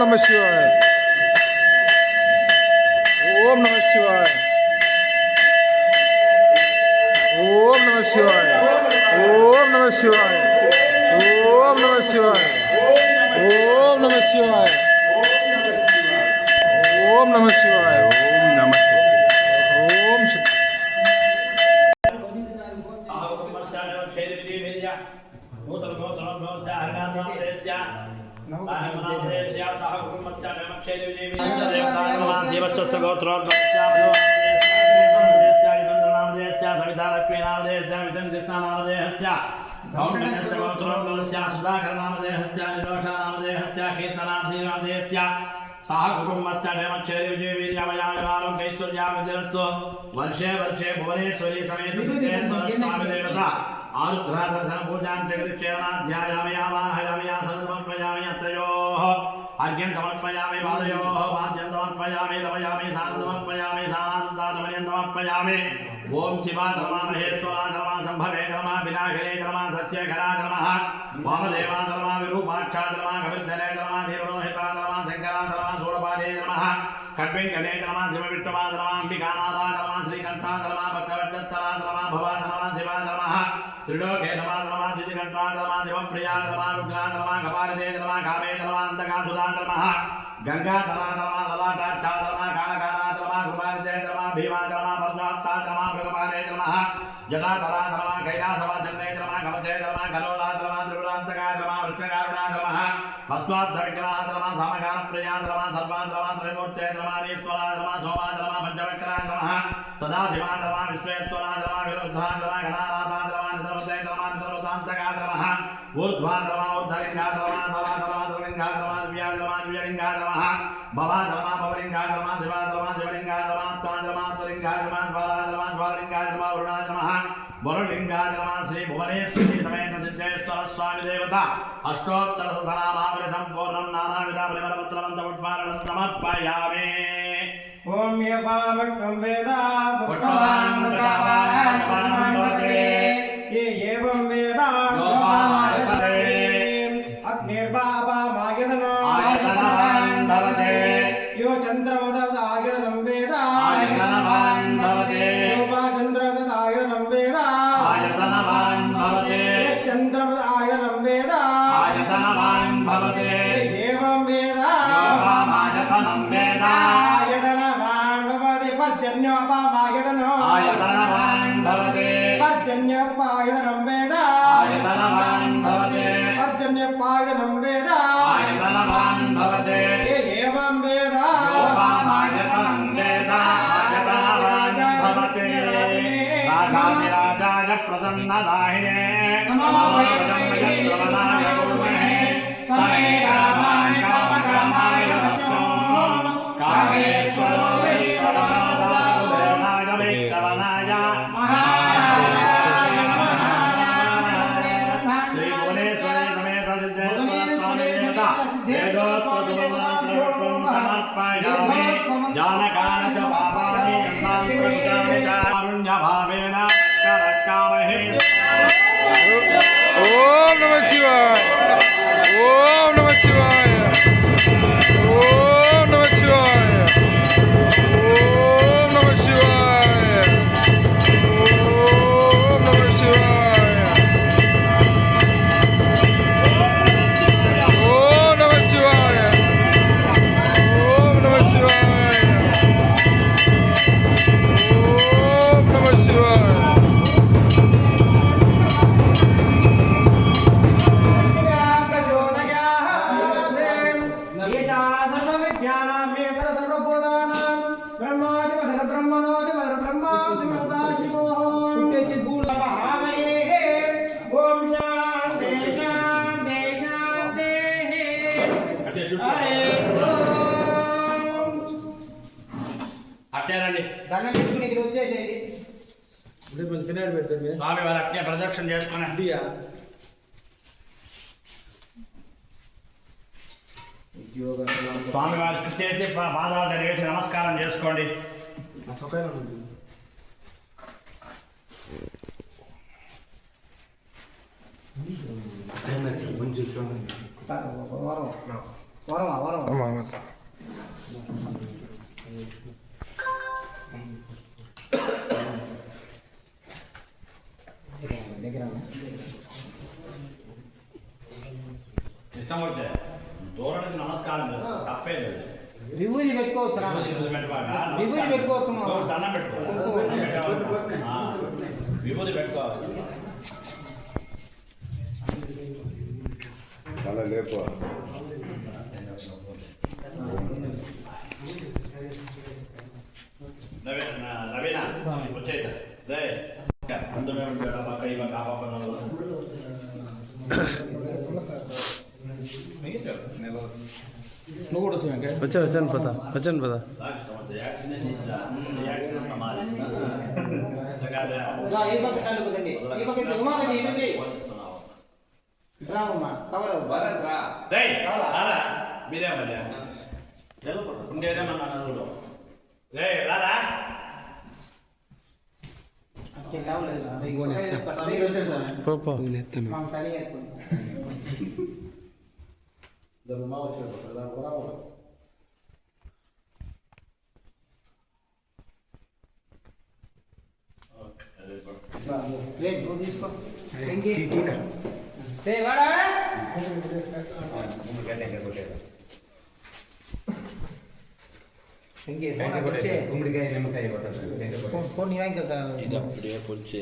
నమః శివాయ. ఓం నమః శివాయ. ఓం నమః శివాయ. ఓం నమః శివాయ. ఓం నమః శివాయ. ఓం నమః శివాయ. ఓం నమః శివాయ. ఓం నమః ఓం सह कुटुंबस्य क्षेत्र विजय वीर्यमयामैश्वर्यास्तु वर्षे वर्षे भुवनेश्वरी समेत स्वामी देवता आरुद्रा दर्शन पूजा जगक्षेमाध्यायामयावाहयामया समर्पयामि अत्रयोः अर्घ्यं समर्पयामि पादयोः वाद्यं समर्पयामि लवयामि सानं समर्पयामि सानान्तातमनियं समर्पयामि ओम शिवा धर्मा महेश्वरा धर्मा संभवे धर्मा विनाशने धर्मा सस्यखरा धर्मः वामदेवा धर्मा विरूपाक्षा धर्मा कविर्धने धर्मा धीरोहिता धर्मा शंकरा धर्मा सोडपादे धर्मः खड्वेंकटे धर्मा शिवविष्टवा धर्मा अंबिकानाथा धर्मा श्रीकंठा धर्मा भक्तवत्तरा धर्मा भवा धर्मा शिवा धर्मः त्रिलोके धर्मा धर्मा सिद्धिकंठा धर्मा शिवप्रिया धर्मा रुद्रा धर्मा कपालिते धर्मा कामे धर्मा अंतकासुधा धर्मः गंगा धर्मा धर्मा ललाटाक्षा धर्मा कालकाला धर्मा कुमारिते धर्मा भीमा धर्मा परसात्ता धर्मा भगवाने धर्मः जटाधरा धर्मा कैलासवाचने धर्मा कवचे धर्मा कलोला धर्मा त्रिपुरांतका धर्मा वृक्षकारुणा धर्मः भस्माद्धविग्रहा धर्मा सामगानप्रिया धर्मा सर्वा धर्मा त्रैमूर्ते धर्मा ईश्वरा धर्मा सोमा धर्मा पंचवक्रा धर्मः सदाशिवा धर्मा विश्वेश्वरा धर्मा विरुद्धा धर्मा गणानाथा धर्मा निधर्मते धर्मा निधर्मतांतका धर्मः ऊर्ध्वा धर्मा ऊर्ध्वलिंगा धर्मा धर्मा धर्मा धर्मलिंगा धर्मा दिव्या धर्मा दिव्यलिंगा धर्मः भवा धर्मा भवलिंगा धर्मा शिवा धर्मा शिवलिंगा धर्मा त्वा धर्मा त्वलिंगा धर्मा ज्वाला धर्मा ज्वाललिंगा धर्मा वरुणा धर्मः वरुणलिंगा धर्मा श्री भुवनेश्वरी समेत सिद्धेश्वर स्वामी देवता अष्टोत्तर सहस्रनामावली संपूर्णं नानाविध परिमलपत्रमन्तपुष्पारणं समर्पयामि ओम यवावक्त्रं वेद पुष्पवान् ये एवं वेद अग्निर्वापामायतनो आयतनवान् भवते यो चन्द्रमददायतनं वेद आयतनवान् भवते योपाचन्द्रमददायतनं वेद आयतनवान् भवते चन्द्रमददायतनं वेद आयतनवान् भवते एवं वेद योपामायतनं वेद आयतनवान् भवति पर्जन्योपामायतनो आयतनवान् भवते पर्जन्योपायतनं वेद आयतनवान् भवते पर्जन्योपायतनं वेद आयतनवान् भवते एवं वेद योपामायतनं वेद आयतनवान् भवते राजाधिराजाय प्रसन्नदायिने नमो वयं कुर्महे समे कामान् कामकामाय नमस्तो कामेश्वरो वै प्रदाय वैष्णवनाय महादेवाय नमः श्री भुवनेश्वरी समेत सिद्धेश्वर स्वामी देवता वेदोक्तसुमन्त्रपुष्पं समर्पयामि जानकान च पापानि यन्तान्त्रविचानि च कारुण्यभावेन करक्कामहे ఓం నమః శివాయ. ఓం నమః శివాయ. ఓం నమః శివాయ. ఓం నమః శివాయ. ఓం నమః శివాయ. ఓం నమః శివాయ. ఓం నమః శివాయ. ఓం నమః శివాయ. అట్టేనండి దండం పెట్టుకుని ఇక్కడ వచ్చేసేయండి. స్వామి వారు అట్టే ప్రదక్షిణ చేసుకుని స్వామి వారికి చేసి పాదాలు వేసి నమస్కారం చేసుకోండి. వరమా ஆமாம் ஆமாம் ఇష్టం పడితే దూరానికి నమస్కారం చేస్తాం తప్పే లేదు విభూతి పెట్టుకోవచ్చు విభూతి పెట్టుకోవచ్చు దండం పెట్టుకోవాలి విభూతి పెట్టుకోవాలి చాలా లేపు నవీన వచ్చేట రే అందరూ పక్క ఇవ్వ కాపాప నువ్వు కూడా వచ్చాక వచ్చాను పదా ఈ పక్క కలుగుతండి ఈ పక్క ఉమాపతి ఏంటండి రామమ్మ కవర్ మీరే మళ్ళీ ఉండేదేమన్నా రే రారా పో తీసుకో గుమ్మడికాయ నిమ్మకాయ ఫోన్ ఇంకా ఇది அப்படியே పొడిచి